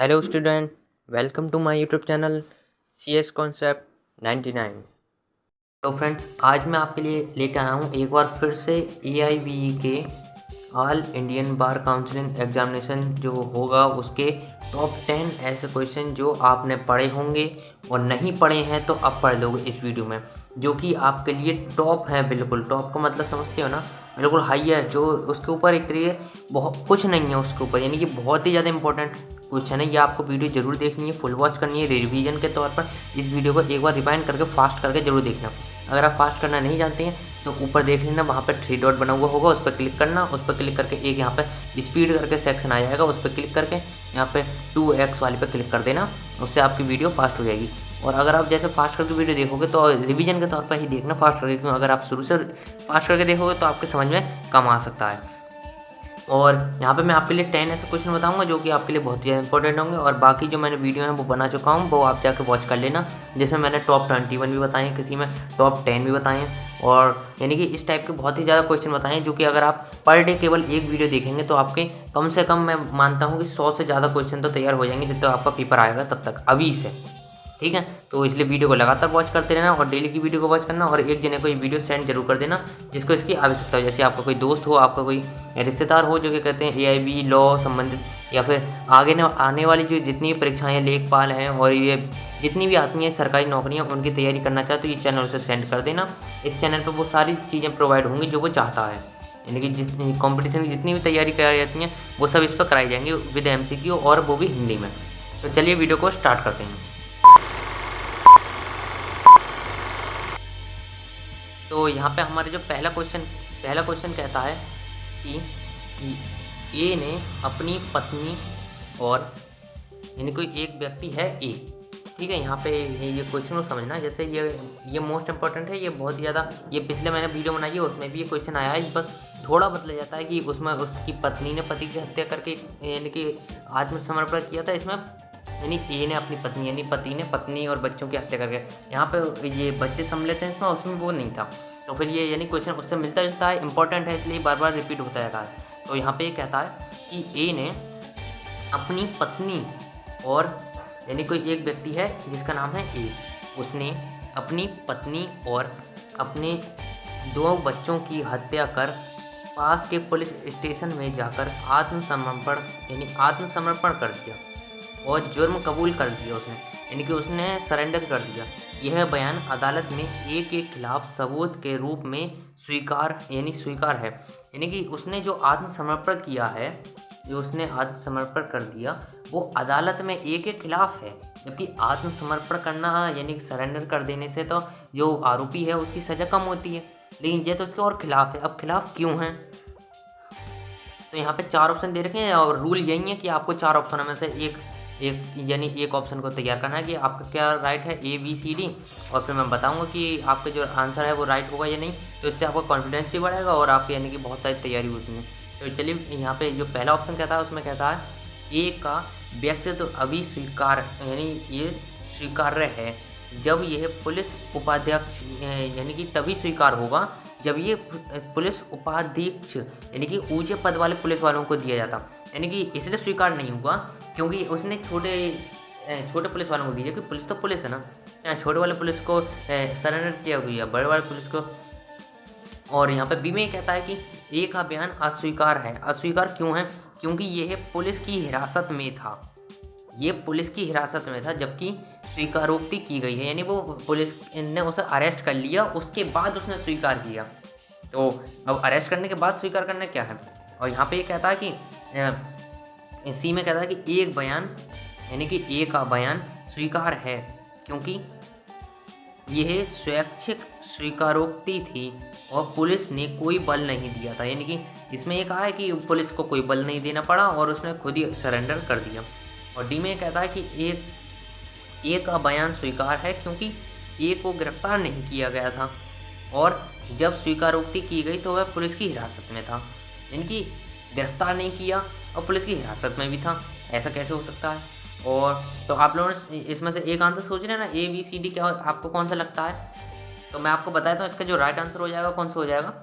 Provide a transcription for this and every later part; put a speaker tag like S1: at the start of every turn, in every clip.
S1: Hello student, welcome to my YouTube channel CS concept 99। तो friends, आज मैं आपके लिए लेकर आया हूँ एक बार फिर से AIBE के ऑल इंडियन बार काउंसलिंग एग्जामिनेशन जो होगा उसके टॉप 10 ऐसे क्वेश्चन जो आपने पढ़े होंगे और नहीं पढ़े हैं तो अब पढ़ लोगे इस वीडियो में, जो कि आपके लिए टॉप है। बिल्कुल टॉप का मतलब समझते हो ना, बिल्कुल हाई है, जो उसके ऊपर एक तरीके बहुत कुछ नहीं है उसके ऊपर, यानी कि बहुत ही ज़्यादा इंपॉर्टेंट क्वेश्चन है। ये आपको वीडियो जरूर देखनी है, फुल वॉच करनी है रिवीजन के तौर पर। इस वीडियो को एक बार रिवाइंड करके फास्ट करके जरूर देखना। अगर आप फास्ट करना नहीं जानते हैं तो ऊपर देख लेना, वहाँ पर 3 डॉट बना हुआ होगा, उस पर क्लिक करना। उस पर क्लिक करके एक यहाँ पे स्पीड करके सेक्शन आ जाएगा, उस पर क्लिक करके यहाँ पे 2x वाले पे क्लिक कर देना, उससे आपकी वीडियो फास्ट हो जाएगी। और अगर आप जैसे फास्ट करके वीडियो देखोगे तो रिवीजन के तौर पर ही देखना फास्ट करके, क्योंकि अगर आप शुरू से फास्ट करके देखोगे तो आपके समझ में कम आ सकता है। और यहाँ पे मैं आपके लिए 10 ऐसे क्वेश्चन बताऊंगा जो कि आपके लिए बहुत ही ज़्यादा इंपॉर्टेंट होंगे, और बाकी जो मैंने वीडियो है वो बना चुका हूँ, वो आप जाकर वॉच कर लेना, जिसमें मैंने टॉप 21 भी बताए हैं, किसी में टॉप 10 भी बताए हैं, और यानी कि इस टाइप के बहुत ही ज़्यादा क्वेश्चन बताए हैं जो कि अगर आप पर डे केवल एक वीडियो देखेंगे तो आपके कम से कम मैं मानता हूँ कि 100 से ज़्यादा क्वेश्चन तो तैयार हो जाएंगे जब तक आपका पेपर आएगा तब तक, अभी से। ठीक है, तो इसलिए वीडियो को लगातार वॉच करते रहना और डेली की वीडियो को वॉच करना, और एक जने को ये वीडियो सेंड जरूर कर देना जिसको इसकी आवश्यकता हो। जैसे आपका कोई दोस्त हो, आपका कोई रिश्तेदार हो जो कि कहते हैं AIB लॉ संबंधित या फिर आगे आने वाली जो जितनी भी परीक्षाएँ हैं, लेखपाल हैं और ये जितनी भी आती हैं सरकारी नौकरियाँ, उनकी तैयारी करना चाहे तो ये चैनल उसे सेंड कर देना। इस चैनल पर वो सारी चीज़ें प्रोवाइड होंगी जो वो चाहता है, यानी कि जिस कॉम्पिटिशन की जितनी भी तैयारी कराई जाती हैं वो सब इस पर कराई जाएंगी विद MCQ, और वो भी हिंदी में। तो चलिए वीडियो को स्टार्ट करते हैं। तो यहाँ पे हमारे जो पहला क्वेश्चन कहता है कि ए ने अपनी पत्नी और, यानी कोई एक व्यक्ति है ए, ठीक है। यहाँ पे ये क्वेश्चन को समझना, जैसे ये मोस्ट इंपॉर्टेंट है, ये बहुत ही ज़्यादा, ये पिछले मैंने वीडियो बनाई है उसमें भी ये क्वेश्चन आया है, बस थोड़ा बदल जाता है कि उसमें उसकी पत्नी ने पति की हत्या करके यानी कि आत्मसमर्पण किया था, इसमें यानी ए ने अपनी पत्नी यानी पति ने पत्नी और बच्चों की हत्या करके, यहाँ पे ये बच्चे सम्मिलित हैं इसमें, उसमें वो नहीं था। तो फिर ये यानी क्वेश्चन उससे मिलता जुलता है, इंपॉर्टेंट है, इसलिए बार बार रिपीट होता रहता है। तो यहाँ पे ये कहता है कि ए ने अपनी पत्नी और, यानी कोई एक व्यक्ति है जिसका नाम है ए, उसने अपनी पत्नी और अपने 2 बच्चों की हत्या कर पास के पुलिस स्टेशन में जाकर आत्मसमर्पण कर दिया और जुर्म कबूल कर दिया उसने, यानी कि उसने सरेंडर कर दिया। यह बयान अदालत में ए के खिलाफ सबूत के रूप में स्वीकार है, यानी कि उसने जो आत्मसमर्पण किया है, जो उसने आत्मसमर्पण कर दिया वो अदालत में ए के खिलाफ है, जबकि आत्मसमर्पण करना यानी कि सरेंडर कर देने से तो जो आरोपी है उसकी सज़ा कम होती है, लेकिन ये तो उसके और खिलाफ है। अब खिलाफ क्यों है? तो यहाँ पे 4 ऑप्शन दे रखे हैं और रूल यही है कि आपको 4 ऑप्शनों में से एक यानी एक ऑप्शन को तैयार करना है कि आपका क्या राइट है, ABCD, और फिर मैं बताऊंगा कि आपका जो आंसर है वो राइट होगा या नहीं। तो इससे आपका कॉन्फिडेंस भी बढ़ेगा और आपकी यानी कि बहुत सारी तैयारी होती है। तो चलिए यहाँ पे जो पहला ऑप्शन कहता है उसमें कहता है ए का व्यक्तित्व अभी स्वीकार, यानी ये स्वीकार्य है जब यह पुलिस उपाध्यक्ष, यानी कि तभी स्वीकार होगा जब ये पुलिस उपाध्यक्ष यानी कि ऊंचे पद वाले पुलिस वालों को दिया जाता, यानी कि इसलिए स्वीकार नहीं हुआ क्योंकि उसने छोटे पुलिस वालों को दिया, क्योंकि पुलिस तो पुलिस है ना, छोटे वाले पुलिस को सरेंडर किया गया, बड़े वाले पुलिस को। और यहाँ पे बी में कहता है कि ए का बयान अस्वीकार है। अस्वीकार क्यों है? क्योंकि यह पुलिस की हिरासत में था, ये पुलिस की हिरासत में था, जबकि स्वीकारोक्ति की गई है, यानी वो पुलिस ने उसे अरेस्ट कर लिया, उसके बाद उसने स्वीकार किया। तो अब अरेस्ट करने के बाद स्वीकार करना क्या है? और यहाँ पे ये कहता है कि सी में कहता है कि एक बयान, यानी कि ए का बयान स्वीकार है क्योंकि यह स्वैच्छिक स्वीकारोक्ति थी और पुलिस ने कोई बल नहीं दिया था, यानी कि इसमें ये कहा है कि पुलिस को कोई बल नहीं देना पड़ा और उसने खुद ही सरेंडर कर दिया। और डी में कहता है कि ए का बयान स्वीकार है क्योंकि ए को गिरफ्तार नहीं किया गया था और जब स्वीकारोक्ति की गई तो वह पुलिस की हिरासत में था, यानी कि गिरफ्तार नहीं किया और पुलिस की हिरासत में भी था। ऐसा कैसे हो सकता है? और तो आप लोगों ने इसमें से एक आंसर सोच रहे हैं ना, ABCD, क्या आपको कौन सा लगता है? तो मैं आपको बताता हूँ इसका जो राइट आंसर हो जाएगा कौन सा हो जाएगा।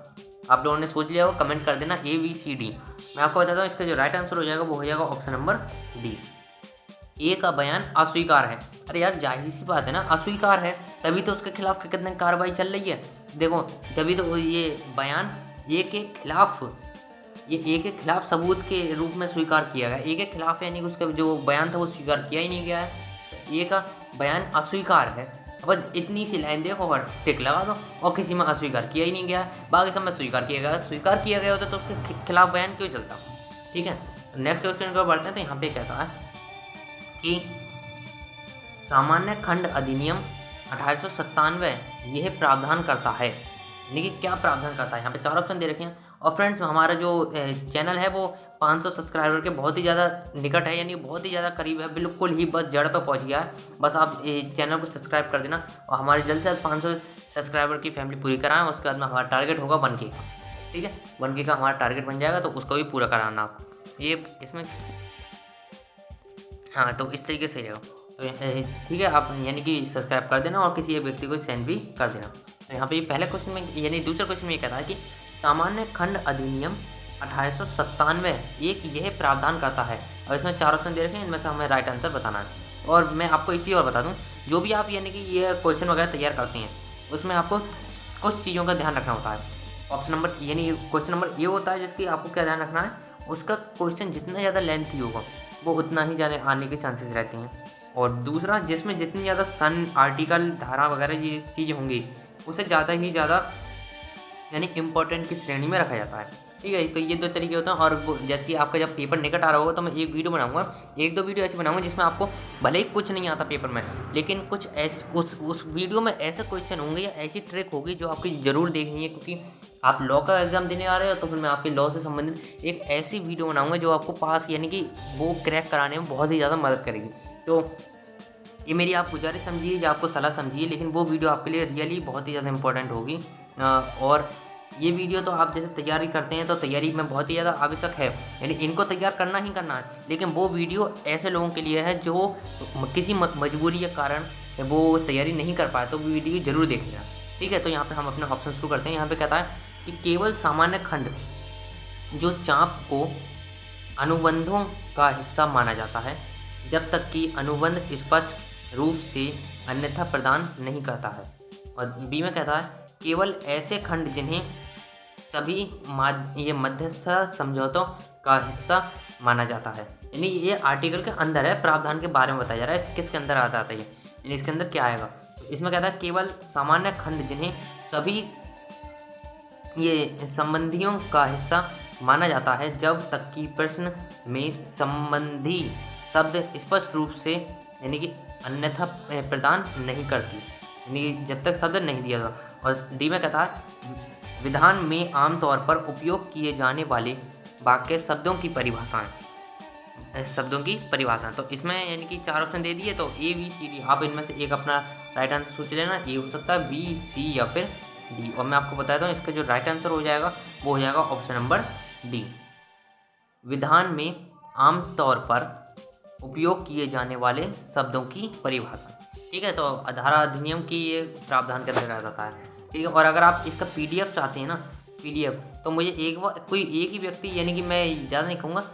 S1: आप लोगों ने सोच लिया हो, कमेंट कर देना ABCD। मैं आपको बताता हूँ इसका जो राइट आंसर हो जाएगा वो हो जाएगा ऑप्शन नंबर डी। ए का बयान अस्वीकार है। अरे यार जाहिर सी बात है ना, अस्वीकार है तभी तो उसके खिलाफ कितने कार्रवाई चल रही है। देखो तभी तो ये बयान ए के खिलाफ, ये ए के खिलाफ सबूत के रूप में स्वीकार किया गया। ए के खिलाफ यानी कि उसका जो बयान था वो स्वीकार किया ही नहीं गया है। ए का बयान अस्वीकार है, बस इतनी सी लाइन देखो और टिक लगा दो, और किसी में अस्वीकार किया ही नहीं गया है, बाकी सब में स्वीकार किया गया। स्वीकार किया गया होता तो उसके खिलाफ बयान क्यों चलता। ठीक है, नेक्स्ट क्वेश्चन को बढ़ते हैं। तो यहाँ पे कहता है कि सामान्य खंड अधिनियम 1897 यह प्रावधान करता है, यानी कि क्या प्रावधान करता है। यहाँ पे 4 ऑप्शन दे रखे हैं। और फ्रेंड्स हमारा जो चैनल है वो 500 सब्सक्राइबर के बहुत ही ज़्यादा निकट है, यानी बहुत ही ज़्यादा करीब है, बिल्कुल ही बस जड़ पर पहुँच गया है। बस आप चैनल को सब्सक्राइब कर देना और हमारे जल्द से जल्द 500 सब्सक्राइबर की फैमिली पूरी कराएं। उसके बाद में हमारा टारगेट होगा 1K का। ठीक है, 1K का हमारा टारगेट बन जाएगा तो उसको भी पूरा कराना आपको। ये इसमें हाँ, तो इस तरीके से रहेगा। तो ठीक है, आप यानी कि सब्सक्राइब कर देना और किसी एक व्यक्ति को सेंड भी कर देना। तो यहाँ पे ये पहले क्वेश्चन में, यानी दूसरे क्वेश्चन में ये कहता है कि सामान्य खंड अधिनियम 1897 एक यह प्रावधान करता है। और इसमें 4 ऑप्शन दे रखे हैं, इनमें से हमें राइट आंसर बताना है। और मैं आपको एक चीज़ और बता दूँ, जो भी आप यानी कि ये क्वेश्चन वगैरह तैयार करते हैं उसमें आपको कुछ चीज़ों का ध्यान रखना होता है। ऑप्शन नंबर यानी क्वेश्चन नंबर ये होता है जिसकी आपको क्या ध्यान रखना है, उसका क्वेश्चन जितना ज़्यादा लेंथी होगा वो उतना ही ज़्यादा आने के चांसेस रहते हैं। और दूसरा, जिसमें जितनी ज़्यादा सन, आर्टिकल, धारा वगैरह ये चीज़ें होंगी उसे ज़्यादा ही ज़्यादा यानी इम्पोर्टेंट की श्रेणी में रखा जाता है। ठीक है, तो ये 2 तरीके होते हैं। और जैसे कि आपका जब पेपर निकट आ रहा होगा तो मैं एक वीडियो बनाऊंगा, 1-2 वीडियो ऐसी बनाऊंगा जिसमें आपको भले ही कुछ नहीं आता पेपर में, लेकिन कुछ ऐसे उस वीडियो में ऐसे क्वेश्चन होंगे या ऐसी ट्रिक होगी जो आपकी ज़रूर देखनी है, क्योंकि आप लॉ का एग्ज़ाम देने आ रहे हो। तो फिर मैं आपके लॉ से संबंधित एक ऐसी वीडियो बनाऊंगा जो आपको पास यानी कि वो क्रैक कराने में बहुत ही ज़्यादा मदद करेगी। तो ये मेरी आप गुजारिश समझिए या आपको सलाह समझिए, लेकिन वो वीडियो आपके लिए रियली बहुत ही ज़्यादा इंपॉर्टेंट होगी। और ये वीडियो तो आप जैसे तैयारी करते हैं तो तैयारी में बहुत ही ज़्यादा आवश्यक है, यानी इनको तैयार करना ही करना है। लेकिन वो वीडियो ऐसे लोगों के लिए है जो किसी मजबूरी के कारण वो तैयारी नहीं कर पाए, तो वो वीडियो ज़रूर देख लेना। ठीक है, तो यहाँ पे हम अपना ऑप्शन शुरू करते हैं। यहाँ पे कहता है कि केवल सामान्य खंड जो चाप को अनुबंधों का हिस्सा माना जाता है जब तक कि अनुबंध स्पष्ट रूप से अन्यथा प्रदान नहीं करता है। और बी में कहता है केवल ऐसे खंड जिन्हें सभी ये मध्यस्थ समझौतों का हिस्सा माना जाता है, यानी ये आर्टिकल के अंदर है, प्रावधान के बारे में बताया जा रहा है किसके अंदर आ जाता है, यानी इसके अंदर क्या आएगा। इसमें कहता है केवल सामान्य खंड जिन्हें सभी ये संबंधियों का हिस्सा माना जाता है जब तक कि प्रश्न में संबंधी शब्द स्पष्ट रूप से यानी कि अन्यथा प्रदान नहीं करती, यानी जब तक शब्द नहीं दिया था। और डी में कहता है विधान में आमतौर पर उपयोग किए जाने वाले वाक्य शब्दों की परिभाषा। तो इसमें यानी कि 4 ऑप्शन दे दिए, तो ए बी सी डी, आप इनमें से एक अपना राइट आंसर सोच लेना। ए हो सकता है, बी, सी या फिर डी। और मैं आपको बताता हूँ इसका जो राइट आंसर हो जाएगा वो हो जाएगा ऑप्शन नंबर डी, विधान में आमतौर पर उपयोग किए जाने वाले शब्दों की परिभाषा। ठीक है, तो धारा अधिनियम की ये प्रावधान के अंतर्गत आता है। ठीक है, और अगर आप इसका पीडीएफ चाहते हैं ना, पीडीएफ, तो मुझे कोई एक ही व्यक्ति, यानी कि मैं ज़्यादा नहीं कहूँगा,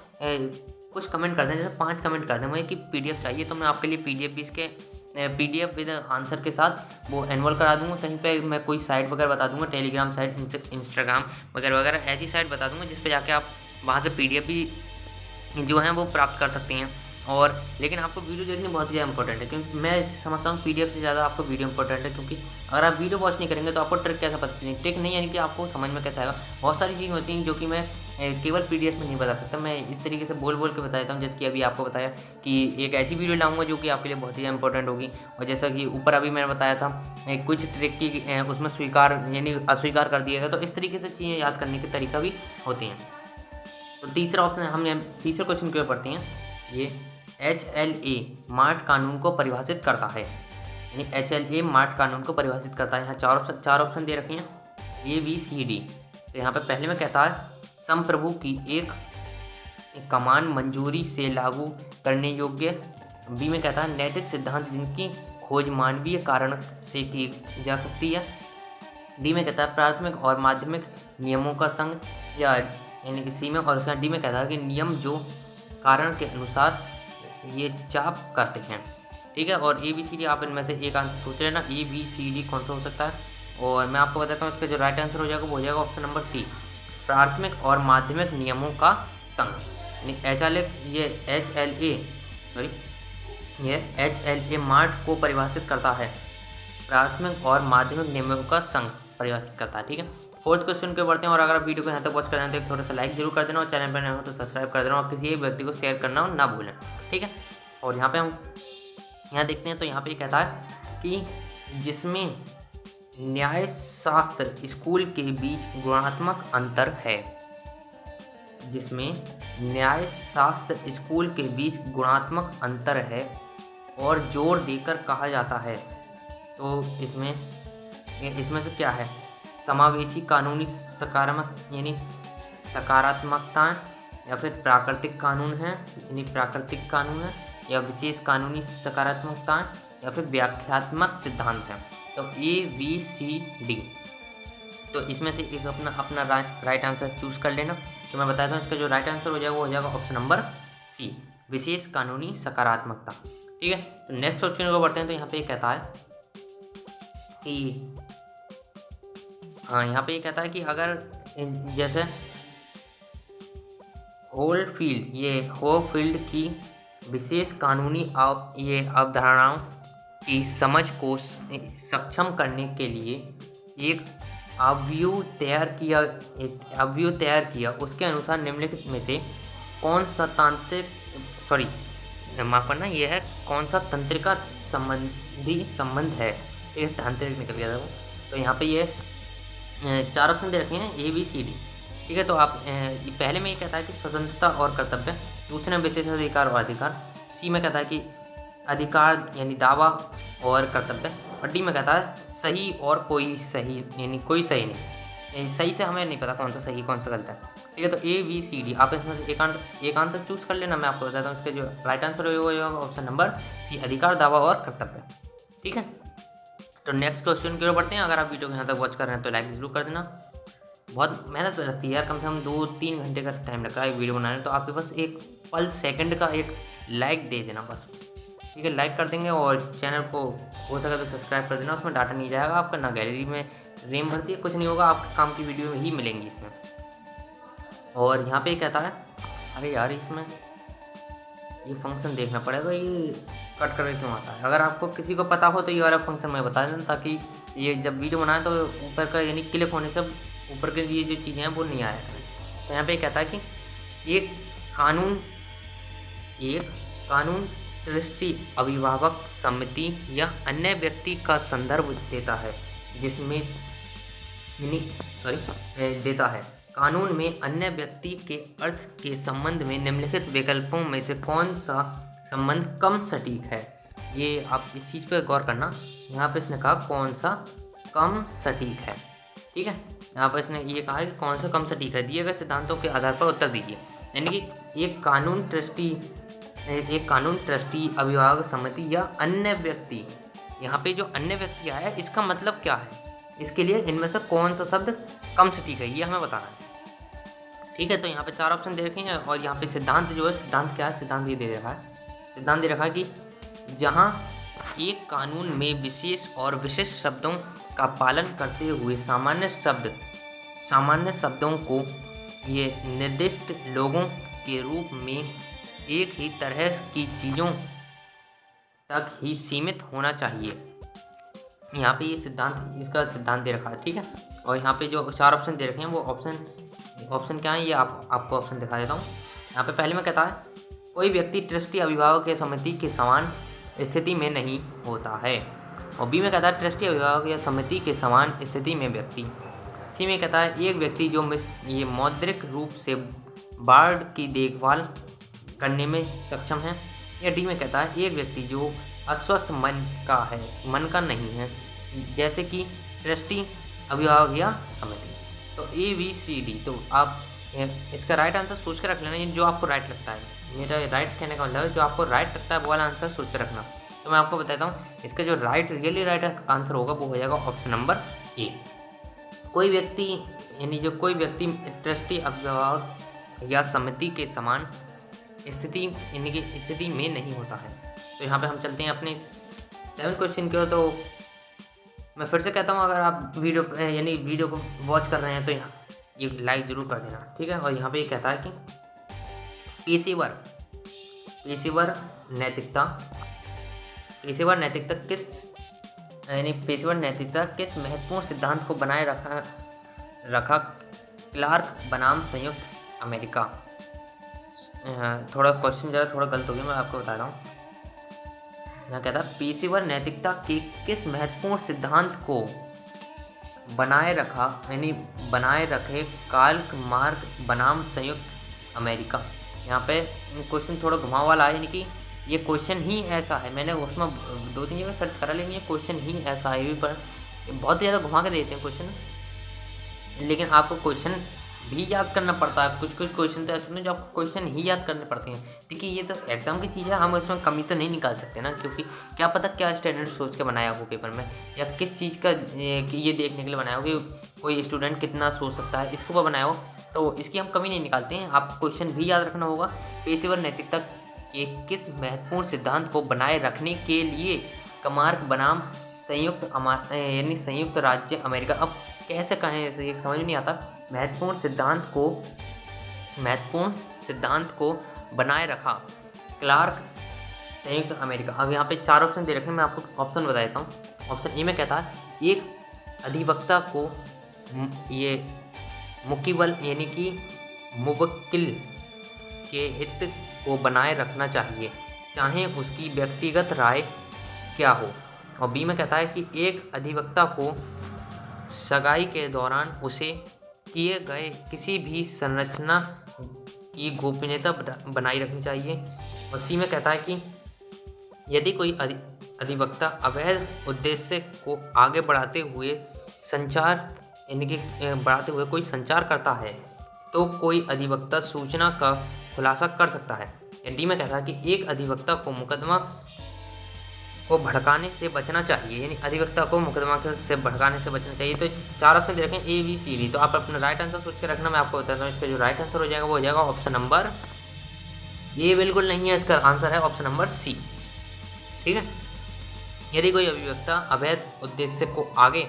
S1: कुछ कमेंट कर दें, जैसे 5 कमेंट कर दें मुझे कि पीडीएफ चाहिए, तो मैं आपके लिए पीडीएफ भी इसके पीडीएफ विद आंसर के साथ वो एनरोल करा दूंगा। कहीं पे मैं कोई साइट वगैरह बता दूंगा, टेलीग्राम साइट, इंस्टाग्राम वगैरह वगैरह ऐसी साइट बता दूंगा जिस पे जाके आप वहाँ से पीडीएफ भी जो हैं वो प्राप्त कर सकते हैं। और लेकिन आपको वीडियो देखनी बहुत ही ज़्यादा इंपॉर्टेंट है, क्योंकि मैं समझता हूँ पीडीएफ से ज़्यादा आपको वीडियो इंपॉर्टेंट है, क्योंकि अगर आप वीडियो वॉच नहीं करेंगे तो आपको ट्रिक कैसे पता चलेगी। ट्रिक नहीं यानी कि आपको समझ में कैसे आएगा। बहुत सारी चीज़ें होती हैं जो कि मैं केवल पीडीएफ में नहीं बता सकता, मैं इस तरीके से बोल के बता देता हूँ। जैसे कि अभी आपको बताया कि एक ऐसी वीडियो लाऊंगा जो कि आपके लिए बहुत ही ज़्यादा इंपॉर्टेंट होगी। और जैसा कि ऊपर अभी मैंने बताया था कुछ ट्रिक की उसमें स्वीकार यानी अस्वीकार कर दिया गया, तो इस तरीके से चीज़ें याद करने के तरीका भी होते हैं। तो तीसरा ऑप्शन हम तीसरे क्वेश्चन के ऊपर पढ़ते हैं। ये HLA मार्ट कानून को परिभाषित करता है, यानी HLA मार्ट कानून को परिभाषित करता है। यहाँ 4 ऑप्शन दे रखे हैं, A B C D। तो यहाँ पे पहले में कहता है संप्रभु की एक कमान मंजूरी से लागू करने योग्य। बी में कहता है नैतिक सिद्धांत जिनकी खोज मानवीय कारण से की जा सकती है। डी में कहता है प्राथमिक और माध्यमिक नियमों का संग, या यानी कि सी में। और डी में कहता है कि नियम जो कारण के अनुसार ये चाप करते हैं। ठीक है, और ABCD आप इनमें से एक आंसर सोच लेना, ABCD कौन सा हो सकता है। और मैं आपको बताता हूँ इसका जो राइट आंसर हो जाएगा वो हो जाएगा ऑप्शन नंबर सी, प्राथमिक और माध्यमिक नियमों का संघ। ये HLA मार्ट को परिभाषित करता है, प्राथमिक और माध्यमिक नियमों का संघ परिभाषित करता है। ठीक है, फोर्थ क्वेश्चन के बढ़ते हैं। और अगर आप वीडियो को यहाँ तक वॉच कर रहे हैं तो एक थोड़ा सा लाइक जरूर कर देना, और चैनल पर नए हो तो सब्सक्राइब कर देना, और किसी एक व्यक्ति को शेयर करना ना भूलें। ठीक है, और यहाँ पे हम देखते हैं तो यहाँ पे कहता है कि जिसमें न्यायशास्त्र स्कूल के बीच गुणात्मक अंतर है, जिसमें न्यायशास्त्र स्कूल के बीच गुणात्मक अंतर है और जोर देकर कहा जाता है। तो इसमें से क्या है? समावेशी कानूनी सकारात्मकता, या फिर प्राकृतिक कानून है यानी प्राकृतिक कानून है, या विशेष कानूनी सकारात्मकता, या फिर व्याख्यात्मक सिद्धांत है। तो ABCD, तो इसमें से एक अपना राइट आंसर चूज कर लेना। तो मैं बताता हूँ इसका जो राइट आंसर हो जाएगा वो हो जाएगा ऑप्शन नंबर सी, विशेष कानूनी सकारात्मकता। ठीक है, तो नेक्स्ट क्वेश्चन को बढ़ते हैं। तो यहाँ पे कहता है कि यहाँ पे ये कहता है कि अगर जैसे होलफील्ड की विशेष कानूनी अवधारणाओं की समझ को सक्षम करने के लिए एक अवयव तैयार किया, उसके अनुसार निम्नलिखित में से कौन सा यह है कौन सा तंत्रिका संबंधी संबंध है। ये तांत्रिक निकल गया था वो। तो यहाँ पे ये 4 ऑप्शन दे रखे हैं ABCD। ठीक है, तो आप पहले में ये कहता है कि स्वतंत्रता और कर्तव्य, दूसरे में विशेष अधिकार और अधिकार, सी में कहता है कि अधिकार यानी दावा और कर्तव्य, और डी में कहता है सही और कोई सही यानी कोई सही नहीं। सही से हमें नहीं पता कौन सा सही कौन सा गलत है। ठीक है, तो ABCD आप इसमें से एक आंसर चूज कर लेना। मैं आपको बताता हूँ इसके जो राइट आंसर होगा ऑप्शन नंबर सी, अधिकार, दावा और कर्तव्य। ठीक है, तो नेक्स्ट क्वेश्चन की ओर बढ़ते हैं। अगर आप वीडियो को यहाँ तक वॉच कर रहे हैं तो लाइक जरूर कर देना। बहुत मेहनत लगती है यार, कम से कम 2-3 घंटे का टाइम लगता है वीडियो बनाने, तो आपके पास एक पल सेकंड का एक लाइक दे देना बस। ठीक है, लाइक कर देंगे, और चैनल को हो सके तो सब्सक्राइब कर देना। उसमें डाटा नहीं जाएगा आपका, ना गैलरी में रैम भरती है, कुछ नहीं होगा, आपके काम की वीडियो ही मिलेंगी इसमें। और यहाँ पे कहता है, अरे यार इसमें ये फंक्शन देखना पड़ेगा, ये कट करके क्यों आता है। अगर आपको किसी को पता हो तो ये वाला फंक्शन मैं बता देना, ताकि ये जब वीडियो बनाए तो ऊपर का यानी क्लिक होने से ऊपर के ये जो चीज़ें हैं वो नहीं आया करें। तो यहाँ पे कहता है कि एक कानून ट्रस्टी अभिभावक समिति या अन्य व्यक्ति का संदर्भ देता है, जिसमें देता है कानून में अन्य व्यक्ति के अर्थ के संबंध में निम्नलिखित विकल्पों में से कौन सा संबंध कम सटीक है। ये आप इस चीज़ पे गौर करना। यहाँ पे इसने कहा कौन सा कम सटीक है। ठीक है, यहाँ पर इसने ये कहा कि कौन सा कम सटीक है, दिए गए सिद्धांतों के आधार पर उत्तर दीजिए। यानी कि एक कानून ट्रस्टी अभिभावक समिति या अन्य व्यक्ति, यहाँ पे जो अन्य व्यक्ति आया है इसका मतलब क्या है, इसके लिए इनमें से कौन सा शब्द कम सटीक है ये हमें बताना है। ठीक है, तो यहाँ पे 4 ऑप्शन दे रखे हैं, और यहाँ पे सिद्धांत जो है, सिद्धांत क्या है, सिद्धांत ये दे रखा है, सिद्धांत दे रखा है कि जहाँ एक कानून में विशेष और विशिष्ट शब्दों का पालन करते हुए सामान्य शब्दों को ये निर्दिष्ट लोगों के रूप में एक ही तरह की चीज़ों तक ही सीमित होना चाहिए। यहाँ पे ये सिद्धांत, इसका सिद्धांत दे रखा है। ठीक है, और यहाँ पे जो 4 ऑप्शन दे रखे हैं वो ऑप्शन क्या है, ये आपको ऑप्शन दिखा देता हूँ। यहाँ पे पहले में कहता है कोई व्यक्ति ट्रस्टी अभिभावक या समिति के समान स्थिति में नहीं होता है, और बी में कहता है ट्रस्टी अभिभावक या समिति के समान स्थिति में व्यक्ति। सी में कहता है एक व्यक्ति जो ये मौद्रिक रूप से बाढ़ की देखभाल करने में सक्षम है, या डी में कहता है एक व्यक्ति जो अस्वस्थ मन का नहीं है, जैसे कि ट्रस्टी अभिभावक या समिति। तो ABCD, तो आप इसका राइट आंसर सोच के रख लेना, जो आपको राइट लगता है। मेरा राइट कहने का मतलब है जो आपको राइट लगता है वो वाला आंसर सोच के रखना। तो मैं आपको बताता हूँ इसका जो रियली राइट आंसर होगा वो हो जाएगा ऑप्शन नंबर ए। कोई व्यक्ति ट्रस्टी अभिभावक या समिति के समान स्थिति इनकी स्थिति में नहीं होता है। तो यहाँ पे हम चलते हैं अपने 7 क्वेश्चन की ओर। तो मैं फिर से कहता हूँ, अगर आप वीडियो को वॉच कर रहे हैं तो यहाँ ये लाइक ज़रूर कर देना, ठीक है। और यहाँ पे ये कहता है कि पेशेवर नैतिकता पेशेवर नैतिकता किस महत्वपूर्ण सिद्धांत को बनाए रखा क्लार्क बनाम संयुक्त अमेरिका। थोड़ा क्वेश्चन ज़रा थोड़ा गलत हो गया, मैं आपको बता रहा हूँ। यहाँ कहता है पेशेवर नैतिकता के किस महत्वपूर्ण सिद्धांत को बनाए रखे कार्ल मार्क्स बनाम संयुक्त अमेरिका। यहाँ पे क्वेश्चन थोड़ा घुमाव वाला है, यानी कि ये क्वेश्चन ही ऐसा है। मैंने उसमें 2-3 जगह सर्च करा, लेकिन ये क्वेश्चन ही ऐसा है। पर बहुत ज़्यादा घुमा के देते हैं क्वेश्चन, लेकिन आपको क्वेश्चन भी याद करना पड़ता है। कुछ क्वेश्चन तो ऐसे होते हैं जो आपको क्वेश्चन ही याद करने पड़ते हैं। देखिए ये तो एग्जाम की चीज़ है, हम इसमें कमी तो नहीं निकाल सकते ना, क्योंकि क्या पता क्या स्टैंडर्ड सोच के बनाया हो पेपर में, या किस चीज़ का ये देखने के लिए बनाया हो कि कोई स्टूडेंट कितना सोच सकता है, इसके ऊपर बनाया हो। तो इसकी हम कमी नहीं निकालते हैं, आपको क्वेश्चन भी याद रखना होगा। पेशेवर नैतिकता के किस महत्वपूर्ण सिद्धांत को बनाए रखने के लिए कार्ल बनाम संयुक्त राज्य अमेरिका। अब कैसे कहें, ऐसे ये समझ नहीं आता। महत्वपूर्ण सिद्धांत को बनाए रखा क्लार्क संयुक्त अमेरिका। अब यहाँ पे 4 ऑप्शन दे रखे हैं, मैं आपको ऑप्शन बता देता हूँ। ऑप्शन ए में कहता है एक अधिवक्ता को ये मुकीबल यानी कि मुवक्किल के हित को बनाए रखना चाहिए, चाहे उसकी व्यक्तिगत राय क्या हो। और बी में कहता है कि एक अधिवक्ता को सगाई के दौरान उसे किए गए किसी भी संरचना की गोपनीयता बनाए रखनी चाहिए। और सी में कहता है कि यदि कोई अधिवक्ता अवैध उद्देश्य को आगे बढ़ाते हुए कोई संचार करता है तो कोई अधिवक्ता सूचना का खुलासा कर सकता है। डी में कहता है कि एक अधिवक्ता को मुकदमा को भड़काने से बचना चाहिए, यानी अधिवक्ता को मुकदमा से भड़काने से बचना चाहिए। तो 4 ऑप्शन दे रखें ए बी सी डी। तो आप अपना राइट आंसर सोच के रखना। मैं आपको बताता हूँ इसका जो राइट आंसर हो जाएगा वो हो जाएगा ऑप्शन नंबर ए। बिल्कुल नहीं है, इसका आंसर है ऑप्शन नंबर सी, ठीक है। यदि कोई अधिवक्ता अवैध उद्देश्य को आगे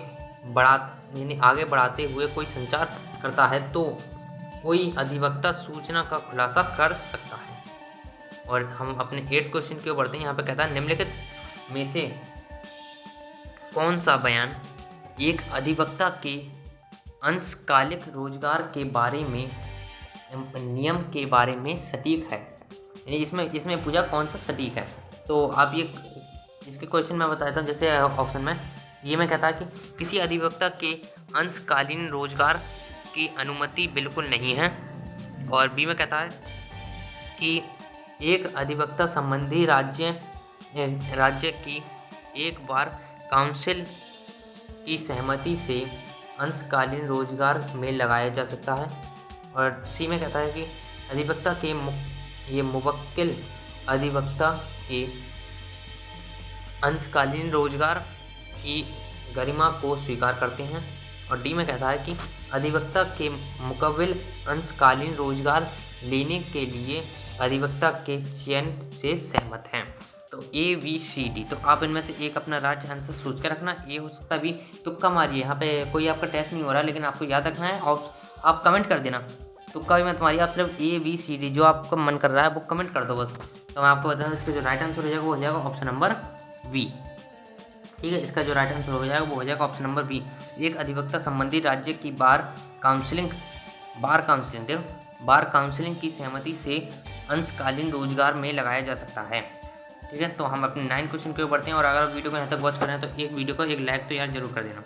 S1: बढ़ाते हुए कोई संचार करता है तो कोई अधिवक्ता सूचना का खुलासा कर सकता है। और हम अपने 8th क्वेश्चन की ओर बढ़ते हैं। यहाँ पे कहता है निम्नलिखित में से कौन सा बयान एक अधिवक्ता के अंशकालिक रोजगार के बारे में नियम के बारे में सटीक है, यानी इसमें पूछा कौन सा सटीक है। तो आप ये इसके क्वेश्चन मैं बताता हूँ। जैसे ऑप्शन में ये में कहता है कि किसी अधिवक्ता के अंशकालीन रोजगार की अनुमति बिल्कुल नहीं है। और बी में कहता है कि एक अधिवक्ता संबंधी राज्य की एक बार काउंसिल की सहमति से अंशकालीन रोजगार में लगाया जा सकता है। और सी में कहता है कि अधिवक्ता के मुवक्किल अधिवक्ता के अंशकालीन रोजगार की गरिमा को स्वीकार करते हैं। और डी में कहता है कि अधिवक्ता के मुकव्विल अंशकालीन रोजगार लेने के लिए अधिवक्ता के चयन से सहमत हैं। तो ए बी सी डी। तो आप इनमें से एक अपना राइट आंसर सोच के रखना। ये हो सकता भी तुक्का मारिए, यहाँ पे कोई आपका टेस्ट नहीं हो रहा, लेकिन आपको याद रखना है। और आप कमेंट कर देना, तुक्का भी मत मारिए, आप सिर्फ ए बी सी डी जो आपका मन कर रहा है वो कमेंट कर दो बस। तो मैं आपको बता दूँ इसका जो राइट आंसर हो जाएगा वो हो जाएगा ऑप्शन नंबर बी, ठीक है। इसका जो राइट आंसर हो जाएगा वो हो जाएगा ऑप्शन नंबर बी। एक अधिवक्ता संबंधी राज्य की बार काउंसिलिंग की सहमति से अंशकालीन रोजगार में लगाया जा सकता है, ठीक है। तो हम अपने 9 क्वेश्चन के ऊपर बढ़ते हैं। और अगर आप वीडियो को यहाँ तक वॉच कर रहे हैं तो एक वीडियो को एक लाइक तो यार जरूर कर देना,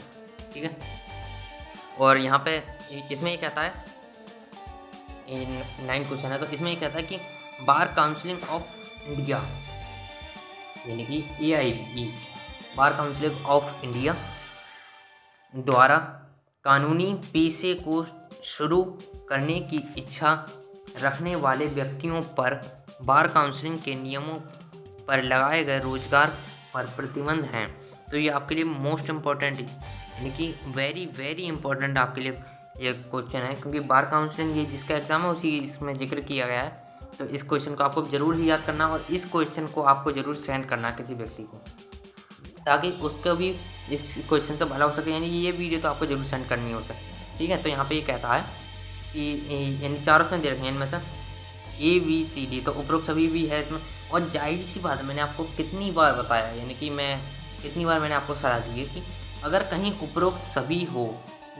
S1: ठीक है। और यहाँ पे इसमें ये कहता है 9 क्वेश्चन है, तो इसमें ये कहता है कि बार काउंसिलिंग ऑफ इंडिया यानी कि AIB bar council of India द्वारा कानूनी पेशे को शुरू करने की इच्छा रखने वाले व्यक्तियों पर बार काउंसिलिंग के नियमों पर लगाए गए रोजगार पर प्रतिबंध हैं। तो ये आपके लिए मोस्ट इम्पॉर्टेंट यानी कि वेरी वेरी इंपॉर्टेंट आपके लिए ये क्वेश्चन है, क्योंकि बार काउंसिलिंग ये जिसका एग्ज़ाम है उसी इसमें जिक्र किया गया है तो इस क्वेश्चन को आपको ज़रूर ही याद करना और इस क्वेश्चन को आपको ज़रूर सेंड करना किसी व्यक्ति को, ताकि उसका भी इस क्वेश्चन से भला हो सके। यानी ये वीडियो तो आपको जरूर सेंड करनी हो सके, ठीक है। तो यहाँ पे ये कहता है कि यानी 4 ऑप्शन दे रखे हैं, इनमें से ABCD, तो उपरोक्त सभी भी है इसमें। और जाहिर सी बात है, मैंने आपको कितनी बार बताया, यानी कि कितनी बार मैंने आपको सलाह दी है कि अगर कहीं उपरोक्त सभी हो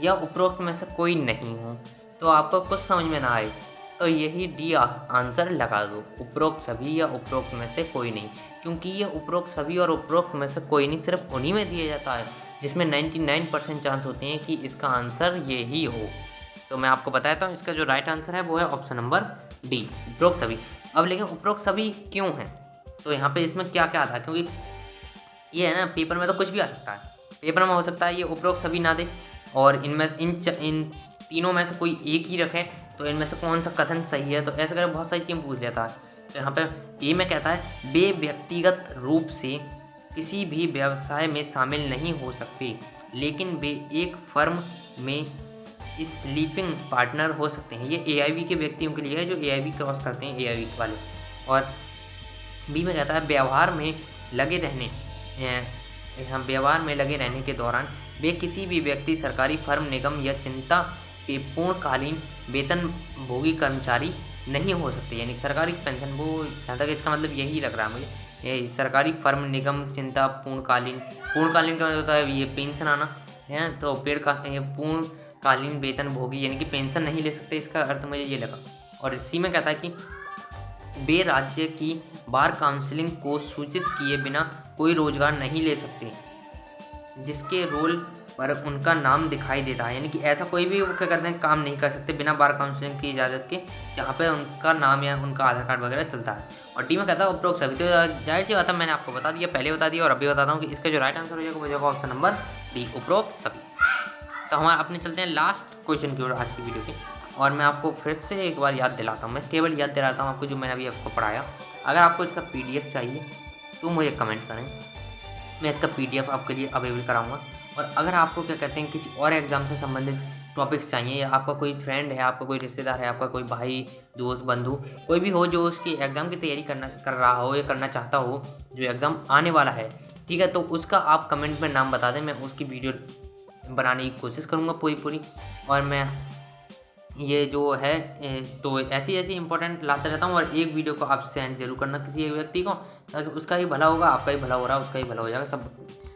S1: या उपरोक्त में से कोई नहीं हो तो आपको कुछ समझ में ना आए तो यही D आंसर लगा दो, उपरोक्त सभी या उपरोक्त में से कोई नहीं, क्योंकि ये उपरोक्त सभी और उपरोक्त में से कोई नहीं सिर्फ उन्हीं में दिया जाता है जिसमें 99% चांस होते हैं कि इसका आंसर ये ही हो। तो मैं आपको बताता हूँ, इसका जो राइट आंसर है वो है ऑप्शन नंबर D, उपरोक्त सभी। अब लेकिन उपरोक्त सभी क्यों है, तो यहाँ पे इसमें क्या क्या आता है, क्योंकि ये है ना, पेपर में तो कुछ भी आ सकता है। पेपर में हो सकता है ये उपरोक्त सभी ना दे और इनमें इन तीनों में से कोई एक ही रखे, तो इनमें से कौन सा कथन सही है, तो ऐसे करके बहुत सारी चीज़ें पूछ लेता है। तो यहाँ पे ए में कहता है वे व्यक्तिगत रूप से किसी भी व्यवसाय में शामिल नहीं हो सकते, लेकिन वे एक फर्म में स्लीपिंग पार्टनर हो सकते हैं। ये AIV के व्यक्तियों के लिए है जो AIV क्रॉस करते हैं, AIV वाले। और बी में कहता है व्यवहार में लगे रहने के दौरान वे किसी भी व्यक्ति, सरकारी फर्म, निगम या चिंता के पूर्णकालीन वेतन भोगी कर्मचारी नहीं हो सकते। यानी सरकारी पेंशन, वो जहाँ तक इसका मतलब यही लग रहा है मुझे, ये सरकारी फर्म, निगम, चिंता, पूर्णकालीन का मतलब होता है ये पेंशन आना है, तो पूर्णकालीन वेतन भोगी यानी कि पेंशन नहीं ले सकते, इसका अर्थ मुझे ये लगा। और इसी में कहता है कि वे राज्य की बार काउंसिलिंग को सूचित किए बिना कोई रोजगार नहीं ले सकते जिसके रोल पर उनका नाम दिखाई देता है। यानी कि ऐसा कोई भी क्या कहते हैं काम नहीं कर सकते बिना बार काउंसिलिंग की इजाज़त के जहाँ पे उनका नाम या उनका आधार कार्ड वगैरह चलता है। और डी में कहता है उपरोक्त सभी। तो जाहिर सी बात है, मैंने आपको बता दिया, पहले बता दिया और अभी बताता हूँ कि इसका जो राइट आंसर हो जाएगा वो जाएगा ऑप्शन नंबर डी, उपरोक्त सभी। तो हमारे अपने चलते हैं लास्ट क्वेश्चन की ओर आज की वीडियो की। और मैं आपको फिर से एक बार याद दिलाता हूँ, मैं केवल याद दिलाता हूँ आपको जो मैंने अभी आपको पढ़ाया। अगर आपको इसका PDF चाहिए तो मुझे कमेंट करें, मैं इसका PDF आपके लिए अवेलेबल कराऊंगा। और अगर आपको क्या कहते हैं किसी और एग्ज़ाम से संबंधित टॉपिक्स चाहिए, या आपका कोई फ्रेंड है, आपका कोई रिश्तेदार है, आपका कोई भाई, दोस्त, बंधु, कोई भी हो जो उसकी एग्ज़ाम की तैयारी कर रहा हो या करना चाहता हो, जो एग्ज़ाम आने वाला है, ठीक है, तो उसका आप कमेंट में नाम बता दें, मैं उसकी वीडियो बनाने की कोशिश करूँगा पूरी। और मैं ये जो है तो ऐसी इंपॉर्टेंट लाते रहता हूँ। और एक वीडियो को आप सेंड जरूर करना किसी एक व्यक्ति को, ताकि उसका ही भला होगा, आपका ही भला हो रहा है, उसका ही भला हो जाएगा,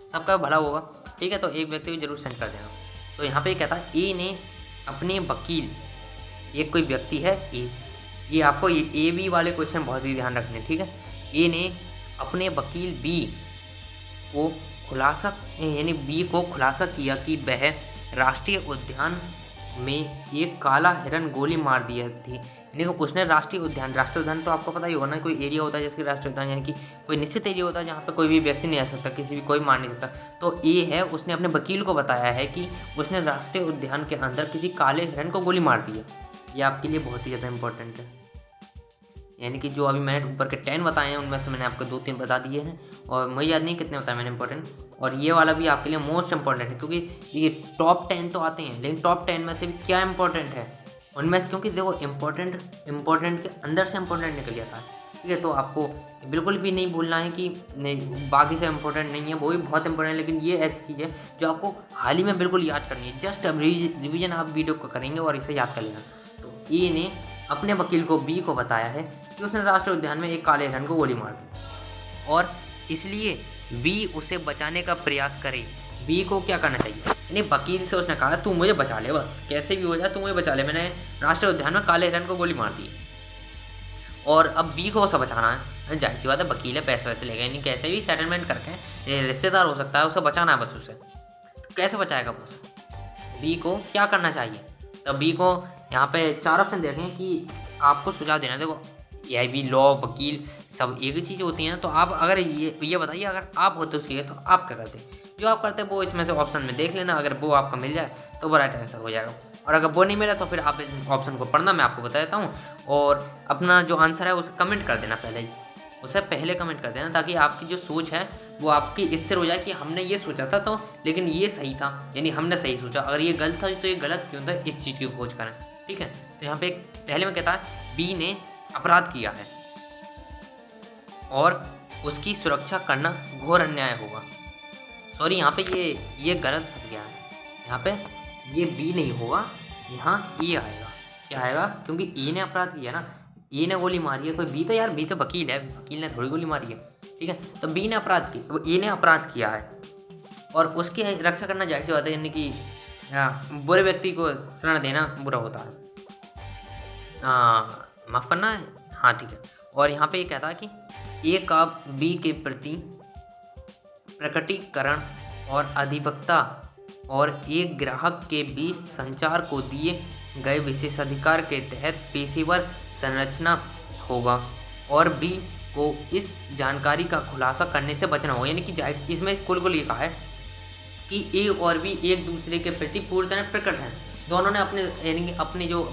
S1: सबका भला होगा, ठीक है। तो एक व्यक्ति को जरूर सेंड कर देना। तो यहाँ पे कहता है ए ने अपने वकील, एक कोई व्यक्ति है ए, ये आपको ये AB वाले क्वेश्चन बहुत ही ध्यान रखने, ठीक है। ए ने अपने वकील B को खुलासा किया कि वह राष्ट्रीय उद्यान में एक काला हिरन गोली मार दिया थी। यानी कि उसने राष्ट्रीय उद्यान तो आपको पता ही होगा ना, कोई एरिया होता है जिसके राष्ट्रीय उद्यान, यानी कि कोई निश्चित एरिया होता है जहाँ पे कोई भी व्यक्ति नहीं आ सकता, कोई मार नहीं सकता। तो ये है, उसने अपने वकील को बताया है कि उसने राष्ट्रीय उद्यान के अंदर किसी काले हिरन को गोली मार दी है। ये आपके लिए बहुत ही ज़्यादा इंपॉर्टेंट है। यानी कि जो अभी मैंने ऊपर के 10 बताए हैं उनमें से मैंने आपको 2-3 बता दिए हैं, और मुझे याद नहीं कितने बताए मैंने इंपॉर्टेंट। और ये वाला भी आपके लिए मोस्ट इंपॉर्टेंट है, क्योंकि ये टॉप 10 तो आते हैं, लेकिन टॉप 10 में से भी क्या इंपॉर्टेंट है उनमें से, क्योंकि देखो इम्पोर्टेंट के अंदर से इंपॉर्टेंट निकल जाता है, ठीक है। तो आपको बिल्कुल भी नहीं भूलना है कि नहीं बाकी से इंपॉर्टेंट नहीं है, वो भी बहुत इंपॉर्टेंट है, लेकिन ये ऐसी चीज़ है जो आपको हाल ही में बिल्कुल याद करनी है। जस्ट रिविजन आप वीडियो को करेंगे और इसे याद कर लेना। तो ए ने अपने वकील को B को बताया है कि उसने राष्ट्रीय उद्यान में एक काले हिरन को गोली मार दी, और इसलिए B उसे बचाने का प्रयास करे। B को क्या करना चाहिए, यानी वकील से उसने कहा तू मुझे बचा ले, बस कैसे भी हो जाए तू मुझे बचा ले, मैंने राष्ट्रीय उद्यान में काले हिरन को गोली मार दी। और अब B को उसे बचाना है, जाहिर सी बात है वकील है, पैसे वैसे लेगा, यानी कैसे भी सेटलमेंट करके, रिश्तेदार हो सकता है, उसे बचाना है बस उसे। तो कैसे बचाएगा वो उसे, B को क्या करना चाहिए। तो B को यहाँ पे 4 ऑप्शन दे रखे हैं कि आपको सुझाव देना। देखो AIB, लॉ, वकील सब एक ही चीज़ होती हैं। तो आप अगर ये बताइए, अगर आप होते उसके लिए तो आप क्या करते, जो आप करते हैं वो इसमें से ऑप्शन में देख लेना, अगर वो आपका मिल जाए तो वो राइट आंसर हो जाएगा, और अगर वो नहीं मिला तो फिर आप इस ऑप्शन को पढ़ना, मैं आपको बता देता हूँ, और अपना जो आंसर है उसे कमेंट कर देना, पहले कमेंट कर देना, ताकि आपकी जो सोच है वो आपकी स्थिर हो जाए कि हमने ये सोचा था तो लेकिन ये सही था, यानी हमने सही सोचा, अगर ये गलत था तो ये गलत क्यों था, इस चीज़ की खोज करें, ठीक है। तो यहाँ पे पहले में कहता है B ने अपराध किया है और उसकी सुरक्षा करना घोर अन्याय होगा। सॉरी, यहाँ पे ये गलत छप गया है। यहाँ पे ये बी नहीं होगा, यहाँ ए आएगा। क्या आएगा? क्योंकि ए ने अपराध किया ना, ए ने गोली मारी है। कोई बी तो यार, बी तो वकील है, वकील ने थोड़ी गोली मारी है। ठीक है, तो बी ने अपराध किया, तो ए ने अपराध किया है और उसकी रक्षा करना जायज़ बात है। यानी कि बुरे व्यक्ति को शरण देना बुरा होता है, माफ़ करना है। हाँ ठीक है। और यहाँ पे ये कहता है कि ए का बी के प्रति प्रकटीकरण और अधिवक्ता और एक ग्राहक के बीच संचार को दिए गए विशेषाधिकार के तहत पेशेवर संरचना होगा और बी को इस जानकारी का खुलासा करने से बचना होगा। यानी कि जाहिर इसमें कुल ये कहा है कि ए और बी एक दूसरे के प्रति पूरी तरह प्रकट हैं। दोनों ने अपने यानी कि अपनी जो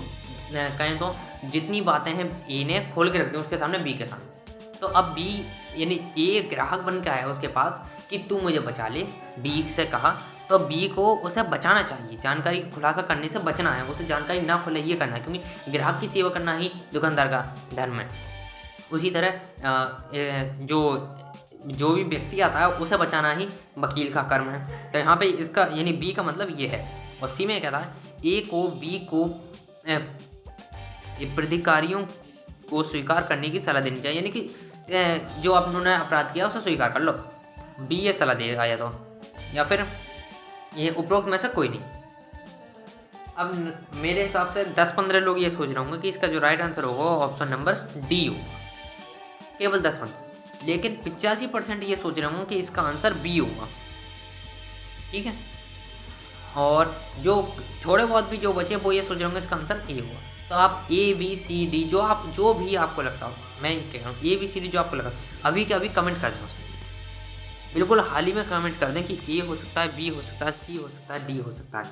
S1: कहें तो जितनी बातें हैं ए ने खोल के रख दी उसके सामने बी के सामने। तो अब बी यानी ए ग्राहक बन के आया उसके पास कि तू मुझे बचा ले, बी से कहा, तो बी को उसे बचाना चाहिए, जानकारी खुलासा करने से बचना है, उसे जानकारी ना खुले ये करना है, क्योंकि ग्राहक की सेवा करना ही दुकानदार का धर्म है। उसी तरह जो भी व्यक्ति आता है उसे बचाना ही वकील का कर्म है। तो यहाँ पे इसका यानी बी का मतलब ये है। और सी में कहता है ए को बी को प्राधिकारियों को स्वीकार करने की सलाह देनी चाहिए। यानी कि जो उन्होंने अपराध किया उसे स्वीकार कर लो, बी ये सलाह देगा या तो, या फिर ये उपरोक्त में से कोई नहीं। अब मेरे हिसाब से 10-15 लोग ये सोच रहे होंगे कि इसका जो राइट आंसर होगा ऑप्शन नंबर डी होगा, केवल 10%। लेकिन 85% ये सोच रहे होंगे कि इसका आंसर बी होगा। ठीक है, और जो थोड़े बहुत भी जो बचे वो ये सोच रहे होंगे इसका आंसर ए होगा। तो आप ए बी सी डी जो भी आपको लगता हो, मैं कह रहा हूँ ए बी सी डी जो आपको लगा अभी के अभी कमेंट कर दें उसमें, बिल्कुल हाल ही में कमेंट कर दें कि ए हो सकता है, बी हो सकता है, सी हो सकता है, डी हो सकता है,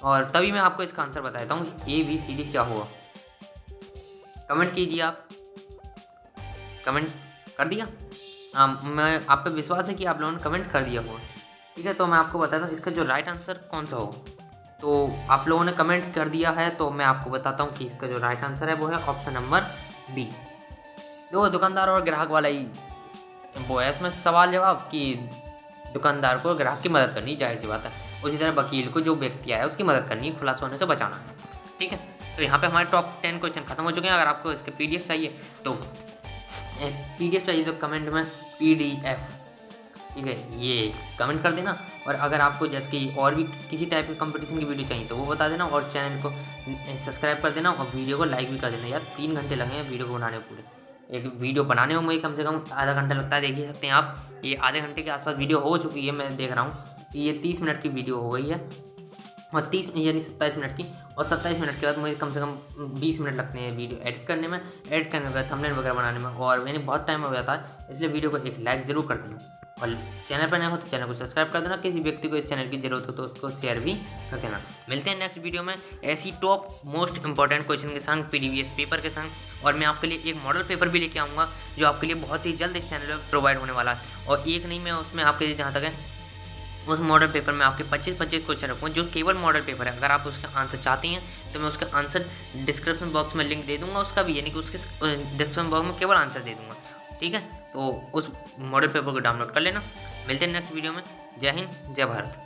S1: और तभी मैं आपको इसका आंसर बताता हूँ ए बी सी डी क्या होगा। कमेंट कीजिए आप। कमेंट कर दिया? मैं आप पे विश्वास है कि आप लोगों ने कमेंट कर दिया होगा। ठीक है, तो मैं आपको बताता हूँ इसका जो राइट आंसर कौन सा होगा। तो आप लोगों ने कमेंट कर दिया है तो मैं आपको बताता हूँ कि इसका जो राइट आंसर है वो है ऑप्शन नंबर बी। दो दुकानदार और ग्राहक वाला ही वो है इसमें सवाल जवाब कि दुकानदार को ग्राहक की मदद करनी, जाहिर सी बात है। उसी तरह वकील को जो व्यक्ति आया उसकी मदद करनी, खुलासा होने से बचाना है। ठीक है, तो यहाँ पे हमारे टॉप 10 क्वेश्चन खत्म हो चुके हैं। अगर आपको इसके PDF चाहिए तो कमेंट में PDF, ठीक है, ये कमेंट कर देना। और अगर आपको जैसे कि और भी किसी टाइप के कंपटीशन की वीडियो चाहिए तो वो बता देना, और चैनल को सब्सक्राइब कर देना और वीडियो को लाइक भी कर देना। यार 3 घंटे लगे हैं वीडियो को बनाने में, पूरे एक वीडियो बनाने में मुझे कम से कम आधा घंटा लगता है। देख ही सकते हैं आप, ये आधे घंटे के आसपास वीडियो हो चुकी है। मैं देख रहा हूँ कि ये 30 मिनट की वीडियो हो गई है, और 30 यानी 27 मिनट की, और 27 मिनट के बाद मुझे कम से कम 20 मिनट लगते हैं वीडियो एडिट करने में, थंबनेल वगैरह बनाने में, और मैंने बहुत टाइम हो जाता है। इसलिए वीडियो को एक लाइक ज़रूर कर देना, और चैनल पर नया हो तो चैनल को सब्सक्राइब कर देना। किसी व्यक्ति को इस चैनल की जरूरत हो तो उसको शेयर भी कर देना। मिलते हैं नेक्स्ट वीडियो में ऐसी टॉप मोस्ट इंपॉर्टेंट क्वेश्चन के संग, प्रीवियस पेपर के संग, और मैं आपके लिए एक मॉडल पेपर भी लेके आऊँगा जो आपके लिए बहुत ही जल्द इस चैनल पर प्रोवाइड होने वाला है। और एक नहीं, मैं उसमें आपके लिए जहाँ तक है उस मॉडल पेपर में आपके 25 क्वेश्चन रखूँगा जो केवल मॉडल पेपर है। अगर आप उसका आंसर चाहते हैं तो मैं उसका आंसर डिस्क्रिप्शन बॉक्स में लिंक दे दूंगा उसका भी, यानी कि उसके डिस्क्रिप्शन बॉक्स में केवल आंसर दे दूंगा। ठीक है, तो उस मॉडल पेपर को डाउनलोड कर लेना। मिलते हैं नेक्स्ट वीडियो में। जय हिंद, जय भारत।